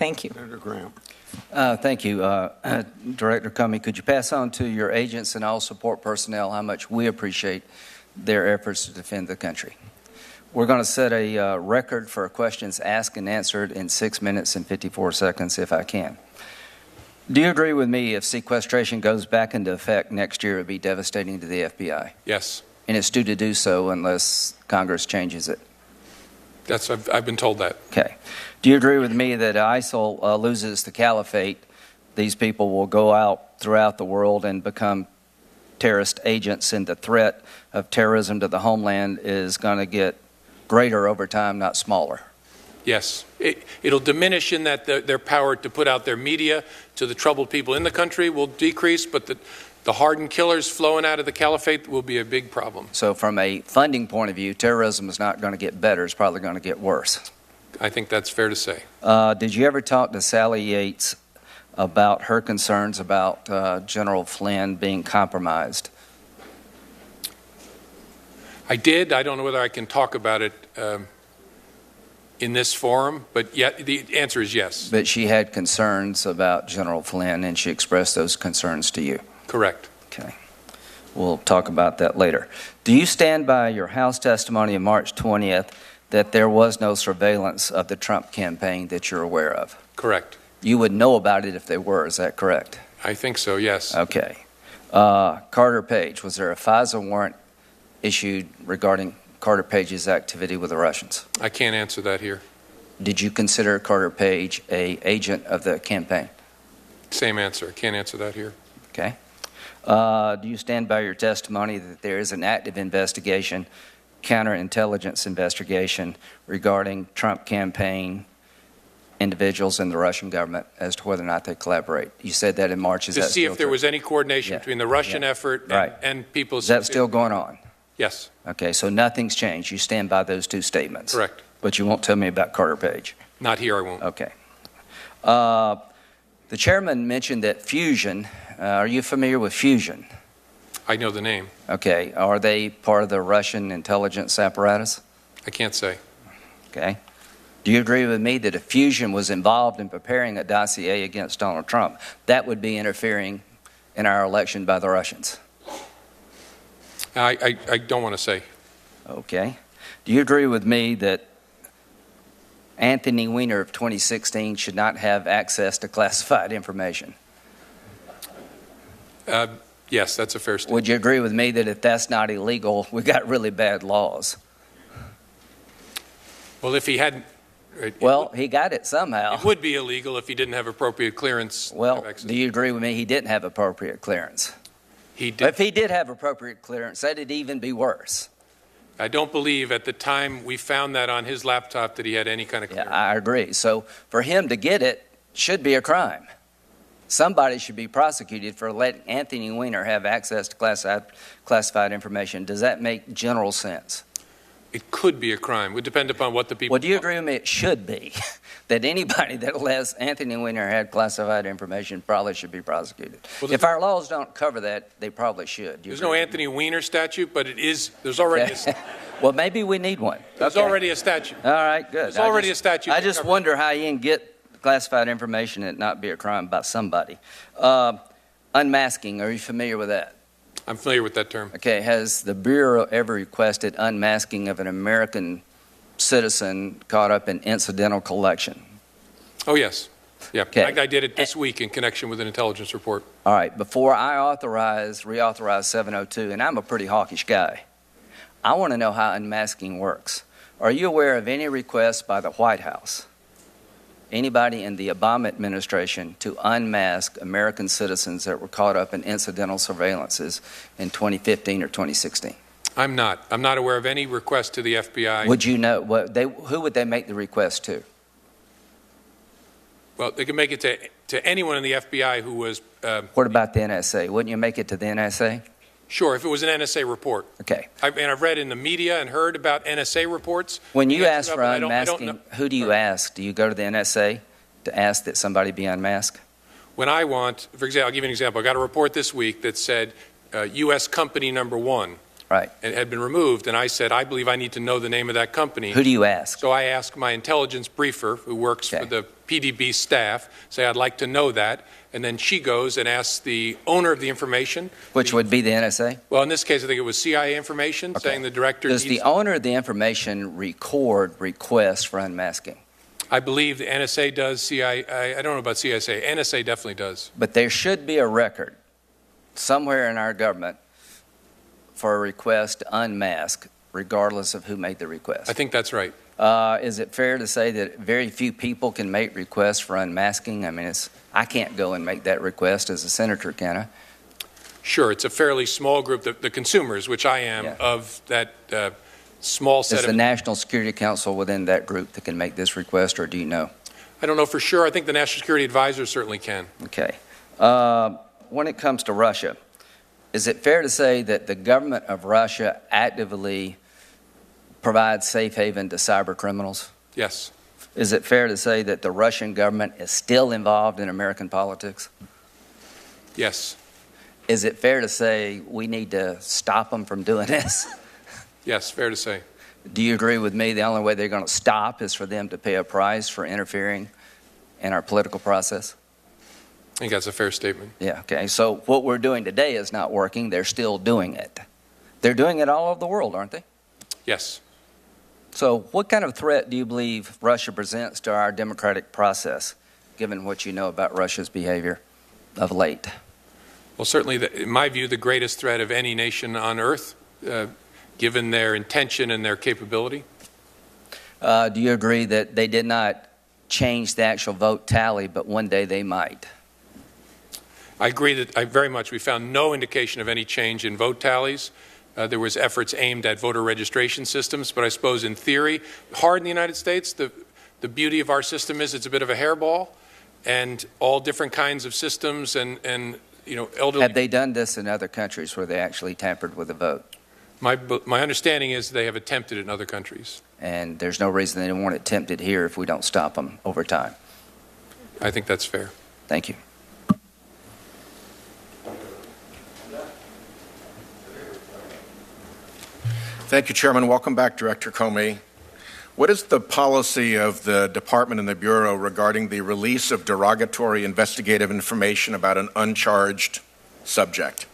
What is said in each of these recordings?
Thank you. Senator Graham. Thank you. Director Comey, could you pass on to your agents and all support personnel how much we appreciate their efforts to defend the country? We're going to set a record for questions asked and answered in 6 minutes and 54 seconds, if I can. Do you agree with me if sequestration goes back into effect next year, it would be devastating to the FBI? Yes. And it's due to do so unless Congress changes it? I've been told that. Okay. Do you agree with me that ISIL loses the caliphate, these people will go out throughout the world and become terrorist agents, and the threat of terrorism to the homeland is going to get greater over time, not smaller? Yes. It'll diminish in that their power to put out their media to the troubled people in the country will decrease, but the hardened killers flowing out of the caliphate will be a big problem. So from a funding point of view, terrorism is not going to get better, it's probably going to get worse. I think that's fair to say. Did you ever talk to Sally Yates about her concerns about General Flynn being compromised? I did. I don't know whether I can talk about it in this forum, but yet the answer is yes. But she had concerns about General Flynn, and she expressed those concerns to you? Correct. Okay. We'll talk about that later. Do you stand by your House testimony of March 20th that there was no surveillance of the Trump campaign that you're aware of? Correct. You would know about it if they were, is that correct? I think so, yes. Okay. Carter Page, was there a FISA warrant issued regarding Carter Page's activity with the Russians? I can't answer that here. Did you consider Carter Page an agent of the campaign? Same answer. I can't answer that here. Okay. Do you stand by your testimony that there is an active investigation, counterintelligence investigation regarding Trump campaign individuals and the Russian government as to whether or not they collaborate? You said that in March. Is to that see if there was any coordination between the Russian effort and people. Is that still going on? Yes. Okay, so nothing's changed. You stand by those two statements? Correct. But you won't tell me about Carter Page? Not here, I won't. Okay. The chairman mentioned that Fusion, are you familiar with Fusion? I know the name. Okay. Are they part of the Russian intelligence apparatus? I can't say. Okay. Do you agree with me that if Fusion was involved in preparing a dossier against Donald Trump, that would be interfering in our election by the Russians? I don't want to say. Okay. Do you agree with me that Anthony Weiner of 2016 should not have access to classified information? Yes, that's a fair statement. Would you agree with me that if that's not illegal, we got really bad laws? Well, if he hadn't... he got it somehow. It would be illegal if he didn't have appropriate clearance. Well, do you agree with me he didn't have appropriate clearance? He did. If he did have appropriate clearance, that'd even be worse. I don't believe at the time we found that on his laptop that he had any kind of clearance. Yeah, I agree. So for him to get it should be a crime. Somebody should be prosecuted for letting Anthony Weiner have access to classified information. Does that make general sense? It could be a crime. It would depend upon what the people... Well, do you agree with me it should be? That anybody that lets Anthony Weiner have classified information probably should be prosecuted. Well, if our laws don't cover that, they probably should. There's no Anthony Weiner statute, but it is... There's already a... Well, maybe we need one. There's already a statute. All right, good. There's already a statute. I just wonder how you can get classified information and it not be a crime by somebody. Unmasking, are you familiar with that? I'm familiar with that term. Okay, has the Bureau ever requested unmasking of an American citizen caught up in incidental collection? Oh, yes. Yeah. Okay. In fact, I did it this week in connection with an intelligence report. All right, before I reauthorize 702, and I'm a pretty hawkish guy, I want to know how unmasking works. Are you aware of any requests by the White House, anybody in the Obama administration, to unmask American citizens that were caught up in incidental surveillances in 2015 or 2016? I'm not. I'm not aware of any request to the FBI. Would you know who would they make the request to? Well, they can make it to anyone in the FBI who was... What about the NSA? Wouldn't you make it to the NSA? Sure, if it was an NSA report. Okay. I've read in the media and heard about NSA reports. When you ask for unmasking, who do you ask? Do you go to the NSA to ask that somebody be unmasked? When I want, for example, I'll give you an example. I got a report this week that said U.S. company number 1 Right. It had been removed, and I said, I believe I need to know the name of that company. Who do you ask? So I asked my intelligence briefer, who works for the PDB staff, say, I'd like to know that. And then she goes and asks the owner of the information. Which would be the NSA? Well, in this case, I think it was CIA information, saying the director Does the owner of the information record requests for unmasking? I believe the NSA does. CIA, I don't know about CSA. NSA definitely does. But there should be a record somewhere in our government for a request to unmask, regardless of who made the request. I think that's right. Is it fair to say that very few people can make requests for unmasking? I mean, I can't go and make that request as a senator, can I? Sure, it's a fairly small group, the consumers, which I am, of that small set Is the National Security Council within that group that can make this request, or do you know? I don't know for sure. I think the National Security Advisor certainly can. Okay. When it comes to Russia, is it fair to say that the government of Russia actively provides safe haven to cyber criminals? Yes. Is it fair to say that the Russian government is still involved in American politics? Yes. Is it fair to say we need to stop them from doing this? Yes, fair to say. Do you agree with me the only way they're going to stop is for them to pay a price for interfering in our political process? I think that's a fair statement. Yeah, okay. So what we're doing today is not working. They're still doing it. They're doing it all over the world, aren't they? Yes. So what kind of threat do you believe Russia presents to our democratic process, given what you know about Russia's behavior of late? Well, certainly, in my view, the greatest threat of any nation on earth, given their intention and their capability. Do you agree that they did not change the actual vote tally, but one day they might? I agree that very much. We found no indication of any change in vote tallies. There was efforts aimed at voter registration systems, but I suppose in theory, hard in the United States, the beauty of our system is it's a bit of a hairball, and all different kinds of systems and elderly. Have they done this in other countries where they actually tampered with the vote? My understanding is they have attempted it in other countries. And there's no reason they won't attempt it here if we don't stop them over time. I think that's fair. Thank you. Thank you, Chairman. Welcome back, Director Comey. What is the policy of the Department and the Bureau regarding the release of derogatory investigative information about an uncharged subject?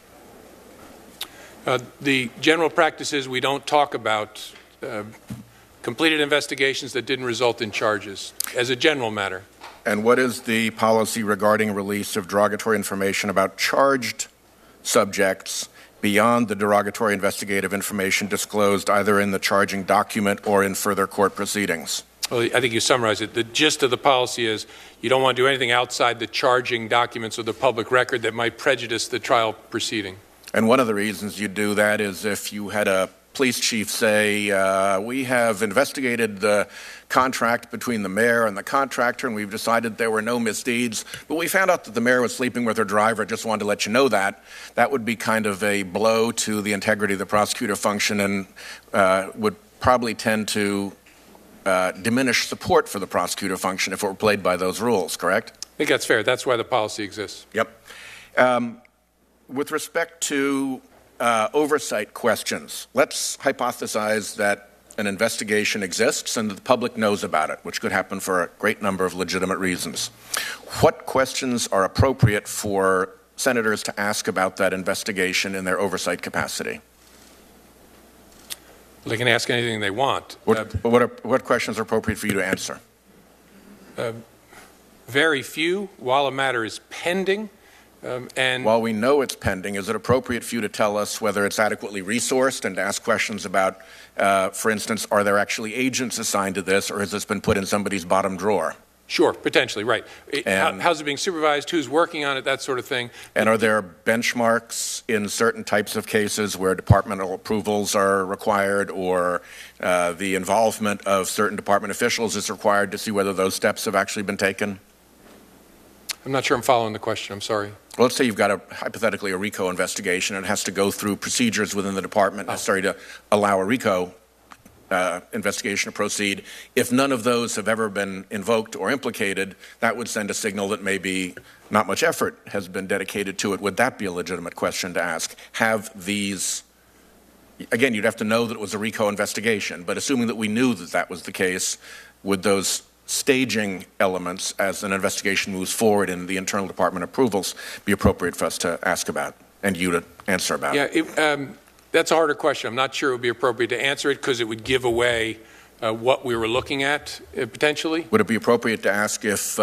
The general practice is we don't talk about completed investigations that didn't result in charges, as a general matter. And what is the policy regarding release of derogatory information about charged subjects beyond the derogatory investigative information disclosed either in the charging document or in further court proceedings? Well, I think you summarized it. The gist of the policy is you don't want to do anything outside the charging documents or the public record that might prejudice the trial proceeding. And one of the reasons you do that is if you had a police chief say, we have investigated the contract between the mayor and the contractor, and we've decided there were no misdeeds, but we found out that the mayor was sleeping with her driver. Just wanted to let you know that. That would be kind of a blow to the integrity of the prosecutor function and would probably tend to diminish support for the prosecutor function if it were played by those rules, correct? I think that's fair. That's why the policy exists. Yep. With respect to oversight questions, let's hypothesize that an investigation exists and the public knows about it, which could happen for a great number of legitimate reasons. What questions are appropriate for senators to ask about that investigation in their oversight capacity? They can ask anything they want. What questions are appropriate for you to answer? Very few, while a matter is pending. And while we know it's pending, is it appropriate for you to tell us whether it's adequately resourced and to ask questions about, for instance, are there actually agents assigned to this, or has this been put in somebody's bottom drawer? Sure, potentially, right. How's it being supervised? Who's working on it? That sort of thing. And are there benchmarks in certain types of cases where departmental approvals are required or the involvement of certain department officials is required to see whether those steps have actually been taken? I'm not sure I'm following the question. I'm sorry. Well, let's say you've got hypothetically a RICO investigation and it has to go through procedures within the department necessary to allow a RICO investigation to proceed. If none of those have ever been invoked or implicated, that would send a signal that maybe not much effort has been dedicated to it. Would that be a legitimate question to ask? Have these again, you'd have to know that it was a RICO investigation, but assuming that we knew that that was the case, would those staging elements as an investigation moves forward in the internal department approvals be appropriate for us to ask about and you to answer about? Yeah, that's a harder question. I'm not sure it would be appropriate to answer it because it would give away what we were looking at potentially. Would it be appropriate to ask if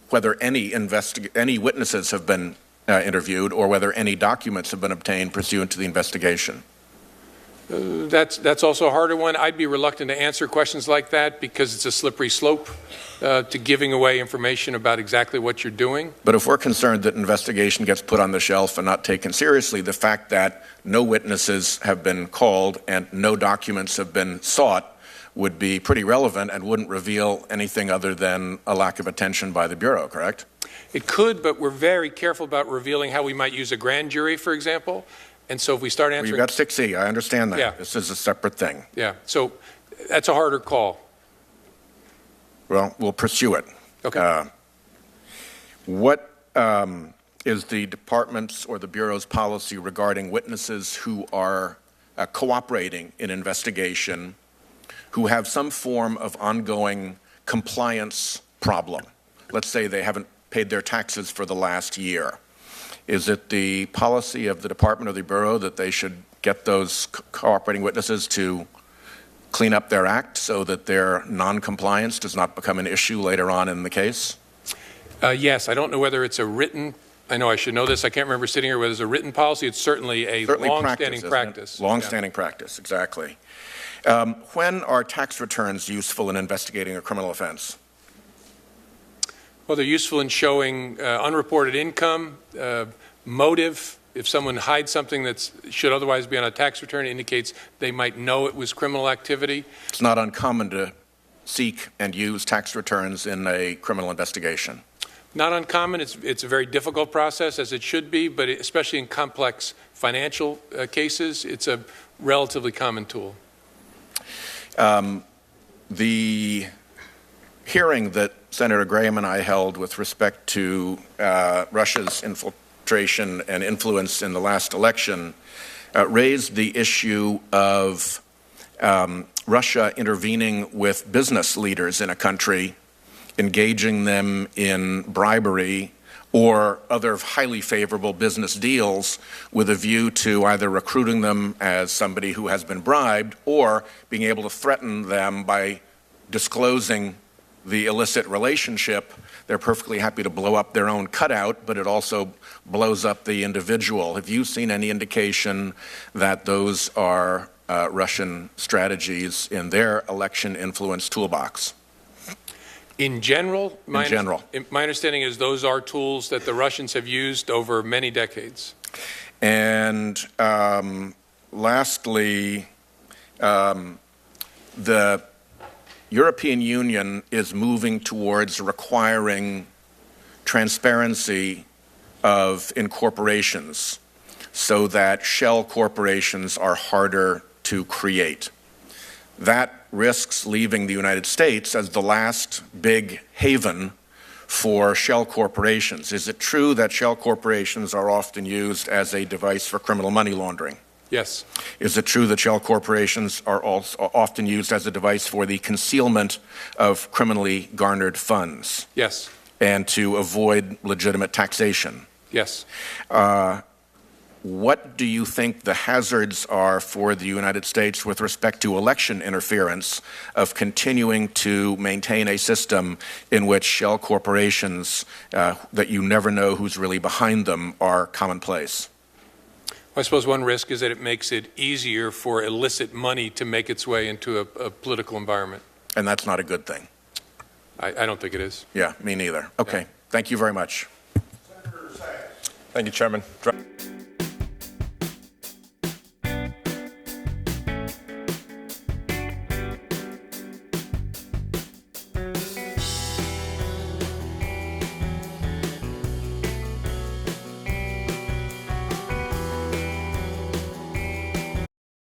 whether any witnesses have been interviewed or whether any documents have been obtained pursuant to the investigation? That's also a harder one. I'd be reluctant to answer questions like that because it's a slippery slope to giving away information about exactly what you're doing. But if we're concerned that investigation gets put on the shelf and not taken seriously, the fact that no witnesses have been called and no documents have been sought would be pretty relevant and wouldn't reveal anything other than a lack of attention by the Bureau, correct? It could, but we're very careful about revealing how we might use a grand jury, for example. And so if we start answering... Well, you've got 6E, I understand that. Yeah. This is a separate thing. Yeah, so that's a harder call. Well, we'll pursue it. Okay. What is the department's or the Bureau's policy regarding witnesses who are cooperating in investigation, who have some form of ongoing compliance problem? Let's say they haven't paid their taxes for the last year. Is it the policy of the department or the Bureau that they should get those cooperating witnesses to clean up their act so that their noncompliance does not become an issue later on in the case? Yes, I don't know whether it's a written, I know I should know this, I can't remember sitting here whether it's a written policy. It's certainly a long-standing practice. Long-standing practice, exactly. When are tax returns useful in investigating a criminal offense? Well, they're useful in showing unreported income, motive. If someone hides something that should otherwise be on a tax return, it indicates they might know it was criminal activity. It's not uncommon to seek and use tax returns in a criminal investigation. Not uncommon. It's a very difficult process, as it should be, but especially in complex financial cases, it's a relatively common tool. The hearing that Senator Graham and I held with respect to Russia's infiltration and influence in the last election raised the issue of Russia intervening with business leaders in a country, engaging them in bribery or other highly favorable business deals with a view to either recruiting them as somebody who has been bribed or being able to threaten them by disclosing the illicit relationship. They're perfectly happy to blow up their own cutout, but it also blows up the individual. Have you seen any indication that those are Russian strategies in their election influence toolbox? In general, my understanding is those are tools that the Russians have used over many decades. And lastly, the European Union is moving towards requiring transparency in corporations so that shell corporations are harder to create. That risks leaving the United States as the last big haven for shell corporations. Is it true that shell corporations are often used as a device for criminal money laundering? Yes. Is it true that shell corporations are also often used as a device for the concealment of criminally garnered funds? Yes. And to avoid legitimate taxation? Yes. What do you think the hazards are for the United States with respect to election interference of continuing to maintain a system in which shell corporations that you never know who's really behind them are commonplace? Well, I suppose one risk is that it makes it easier for illicit money to make its way into a political environment. And that's not a good thing. I don't think it is. Yeah, me neither. Okay, Thank you very much. Thank you, Chairman.